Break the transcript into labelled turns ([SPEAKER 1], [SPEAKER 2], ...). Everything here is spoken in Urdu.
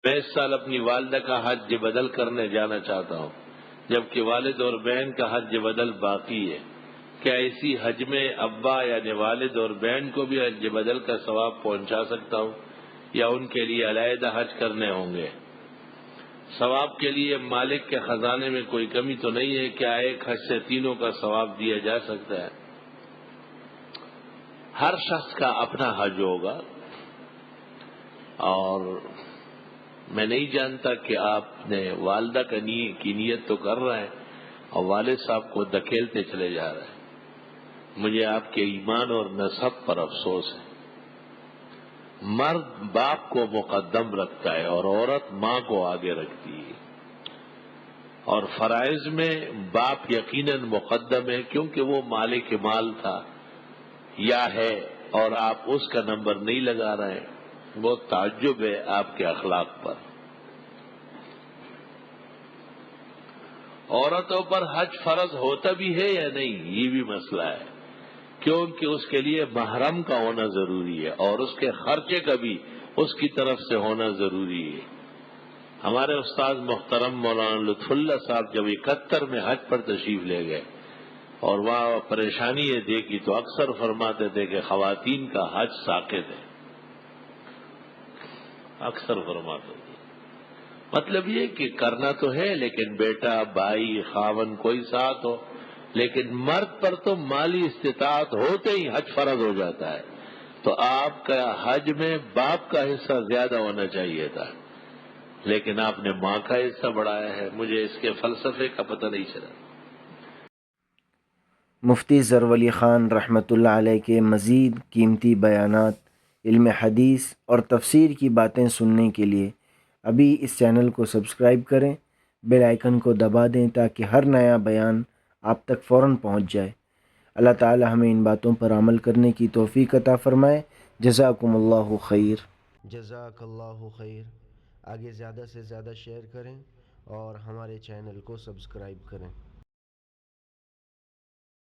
[SPEAKER 1] میں اس سال اپنی والدہ کا حج بدل کرنے جانا چاہتا ہوں، جبکہ والد اور بہن کا حج بدل باقی ہے۔ کیا اسی حج میں ابا یعنی والد اور بہن کو بھی حج بدل کا ثواب پہنچا سکتا ہوں یا ان کے لیے علیحدہ حج کرنے ہوں گے؟ ثواب کے لیے مالک کے خزانے میں کوئی کمی تو نہیں ہے؟ کیا ایک حج سے تینوں کا ثواب دیا جا سکتا ہے؟ ہر شخص کا اپنا حج ہوگا، اور میں نہیں جانتا کہ آپ نے والدہ کی نیت تو کر رہے ہیں اور والد صاحب کو دھکیلتے چلے جا رہے ہیں۔ مجھے آپ کے ایمان اور نسب پر افسوس ہے۔ مرد باپ کو مقدم رکھتا ہے اور عورت ماں کو آگے رکھتی ہے، اور فرائض میں باپ یقیناً مقدم ہے کیونکہ وہ مالک مال تھا یا ہے، اور آپ اس کا نمبر نہیں لگا رہے ہیں۔ بہت تعجب ہے آپ کے اخلاق پر۔ عورتوں پر حج فرض ہوتا بھی ہے یا نہیں، یہ بھی مسئلہ ہے، کیونکہ اس کے لیے محرم کا ہونا ضروری ہے اور اس کے خرچے کا بھی اس کی طرف سے ہونا ضروری ہے۔ ہمارے استاد محترم مولانا لطف اللہ صاحب جب 71 میں حج پر تشریف لے گئے اور وہاں پریشانی یہ دیکھی تو اکثر فرماتے تھے کہ خواتین کا حج ساقط ہے، اکثر فرماتے تھے۔ مطلب یہ کہ کرنا تو ہے لیکن بیٹا بھائی خاون کوئی ساتھ ہو، لیکن مرد پر تو مالی استطاعت ہوتے ہی حج فرض ہو جاتا ہے، تو آپ کا حج میں باپ کا حصہ زیادہ ہونا چاہیے تھا، لیکن آپ نے ماں کا حصہ بڑھایا ہے۔ مجھے اس کے فلسفے کا پتہ نہیں چلا۔
[SPEAKER 2] مفتی ظرف خان رحمۃ اللہ علیہ کے مزید قیمتی بیانات، علم حدیث اور تفسیر کی باتیں سننے کے لیے ابھی اس چینل کو سبسکرائب کریں، بیل آئیکن کو دبا دیں تاکہ ہر نیا بیان آپ تک فوراً پہنچ جائے۔ اللہ تعالی ہمیں ان باتوں پر عمل کرنے کی توفیق عطا فرمائے۔ جزاکم اللہ خیر۔ جزاک اللہ خیر۔ آگے زیادہ سے زیادہ شیئر کریں اور ہمارے چینل کو سبسکرائب کریں۔